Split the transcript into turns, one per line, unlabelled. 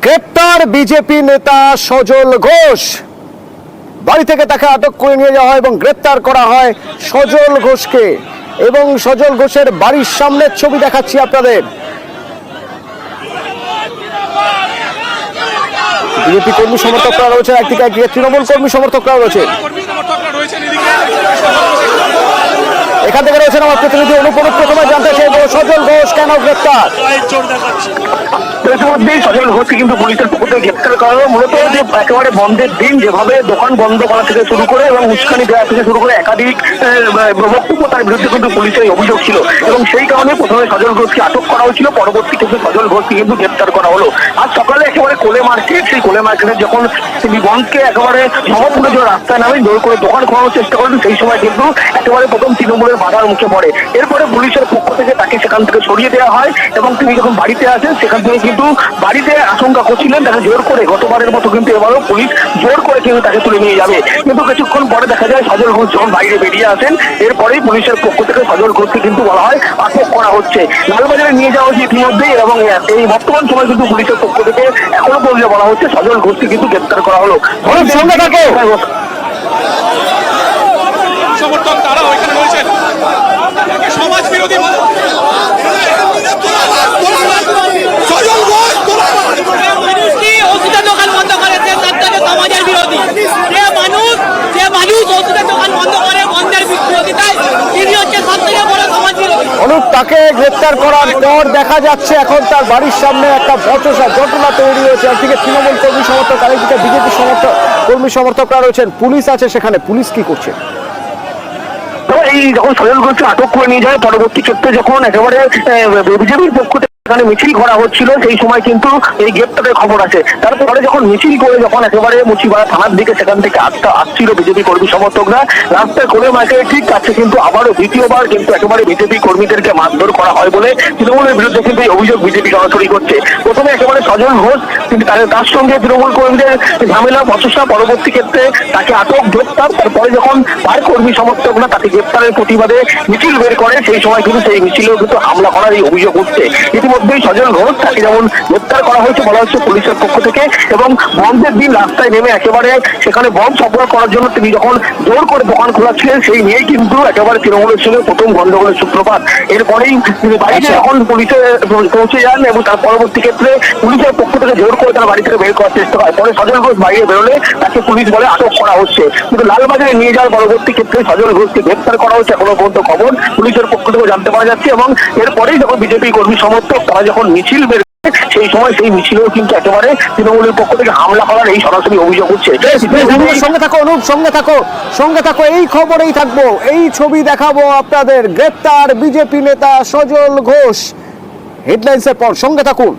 গ্রেপ্তার বিজেপি নেতা সজল ঘোষ। বাড়ি থেকে তাকে আটক করে নিয়ে যাওয়া হয় এবং গ্রেপ্তার করা হয় সজল ঘোষকে। এবং সজল ঘোষের বাড়ির সামনের ছবি দেখাচ্ছি আপনাদের। বিজেপি কর্মী সমর্থকরা রয়েছে একদিকে, একদিকে তৃণমূল কর্মী সমর্থকরা রয়েছে। এখান থেকে রয়েছেন আমার প্রতিনিধি অনুপম। প্রথমে জানতে চাইব সজল ঘোষ কেন গ্রেপ্তার?
সজল ঘোষকে কিন্তু পুলিশের পক্ষ থেকে গ্রেপ্তার করা হলো। মূলত যে একেবারে বন্ধের দিন যেভাবে দোকান বন্ধ করা থেকে শুরু করে এবং উস্কানি দেওয়া থেকে শুরু করে একাধিক বক্তব্য তার বিরুদ্ধে কিন্তু পুলিশের অভিযোগ ছিল এবং সেই কারণে প্রথমে সজল ঘোষকে আটক করা হয়েছিল। পরবর্তী কিন্তু সজল ঘোষকে কিন্তু গ্রেপ্তার করা হলো। আজ সকালে একেবারে কোলে মার্কেট, সেই কোলে মার্কেটে যখন তিনি বন্ধকে একেবারে সমাজপুরে যে রাস্তায় নামে জোর করে দোকান খোলানোর চেষ্টা করেন, সেই সময় কিন্তু একেবারে প্রথম তৃণমূলের বাধার মুখে পড়ে। এরপরে পুলিশের পক্ষ থেকে তাকে সেখান থেকে সরিয়ে দেওয়া হয় এবং তিনি যখন বাড়িতে আসেন সেখান থেকে কিন্তু বাড়িতে আশঙ্কা করছিলেন তাকে জোর করে, গতবারের মতো কিন্তু এবারও পুলিশ জোর করে কিন্তু তাকে তুলে নিয়ে যাবে। কিন্তু কিছুক্ষণ পরে দেখা যায় সজল ঘোষ যখন বাইরে বেরিয়ে আসেন, এরপরেই পুলিশের পক্ষ থেকে সজল ঘোষকে কিন্তু বলা হয় আটক করা হচ্ছে, লালবাজারে নিয়ে যাওয়া হচ্ছে ইতিমধ্যেই। এবং এই বর্তমান সময় কিন্তু পুলিশের পক্ষ থেকে এখনো পর্যন্ত বলা হচ্ছে সজল ঘোষকে কিন্তু গ্রেপ্তার করা হলো।
সঙ্গে থাকো।
সমর্থক তারা ওইখানে রয়েছেন, সমাজ বিরোধী
দোকান বন্ধ করেছে, সমাজের বিরোধী যে মানুষ ওষুধের দোকান বন্ধ করে বন্ধের বিরোধিতায় তিনি হচ্ছে সব থেকে বড় সমাজ বিরোধী।
অনুপ, তাকে গ্রেপ্তার করার পর দেখা যাচ্ছে এখন তার বাড়ির সামনে একটা বচসা ঘটনা তৈরি হয়েছে। একদিকে তৃণমূল কর্মী সমর্থক, আরেকদিকে বিজেপি কর্মী সমর্থকরা রয়েছেন, পুলিশ আছে সেখানে। পুলিশ কি করছে?
এই যখন সজল ঘোষকে আটক করে নিয়ে যায়, পরবর্তী ক্ষেত্রে যখন একেবারে বিজেপির পক্ষ থেকে এখানে মিছিল করা হচ্ছিল, সেই সময় কিন্তু এই গ্রেপ্তারের খবর আছে। তারপরে যখন মিছিল করে যখন একেবারে মুচিপাড়া থানার দিকে সেখান থেকে আসছিল বিজেপি কর্মী সমর্থকরা, রাস্তায় কোলে মার্কেটের ঠিক কাছে কিন্তু আবারও দ্বিতীয়বার কিন্তু একেবারে বিজেপি কর্মীদেরকে মারধর করা হয় বলে তৃণমূলের বিরুদ্ধে কিন্তু এই অভিযোগ বিজেপি সরাসরি করছে। প্রথমে একেবারে সজল ঘোষ, কিন্তু তার সঙ্গে তৃণমূল কর্মীদের ঝামেলা বচসা, পরবর্তী ক্ষেত্রে তাকে আটক, গ্রেপ্তার। তারপরে যখন তার কর্মী সমর্থকরা তাকে গ্রেপ্তারের প্রতিবাদে মিছিল বের করে, সেই সময় কিন্তু সেই মিছিলেও কিন্তু হামলা করার এই অভিযোগ উঠছে। ইতিমধ্যেই সজল ঘোষ তাকে যেমন গ্রেপ্তার করা হয়েছে বলা হচ্ছে পুলিশের পক্ষ থেকে, এবং বন্ধের দিন রাস্তায় নেমে একেবারে সেখানে বন্ধ সফল করার জন্য তিনি যখন জোর করে দোকান খোলাচ্ছিলেন, সেই নিয়েই কিন্তু একেবারে তৃণমূলের সঙ্গে প্রথম গন্ডগোলের সূত্রপাত। এরপরেই তিনি বাড়িতে যখন পুলিশে পৌঁছে যান এবং তার পরবর্তী ক্ষেত্রে পুলিশের পক্ষ থেকে জোর করে তার বাড়ি থেকে বের করার চেষ্টা হয়। পরে সজল ঘোষ বাইরে বেরোলে তাকে পুলিশ বলে আটক করা হচ্ছে। কিন্তু লালবাজারে নিয়ে যাওয়ার পরবর্তী ক্ষেত্রে সজল ঘোষকে গ্রেপ্তার করা হচ্ছে এখনো পর্যন্ত খবর পুলিশের পক্ষ থেকে জানতে পারা যাচ্ছে। এবং এরপরেই যখন বিজেপি কর্মী সমর্থক তারা যখন মিছিল বের, সেই সময় সেই মিছিলেও কিন্তু একেবারে তৃণমূলের পক্ষ থেকে হামলা করার এই সরাসরি অভিযোগ হচ্ছে।
সঙ্গে থাকো অনুপ, সঙ্গে থাকো, এই খবরেই থাকবো, এই ছবি দেখাবো আপনাদের। গ্রেপ্তার বিজেপি নেতা সজল ঘোষ, হেডলাইন্সের পর সঙ্গে থাকুন।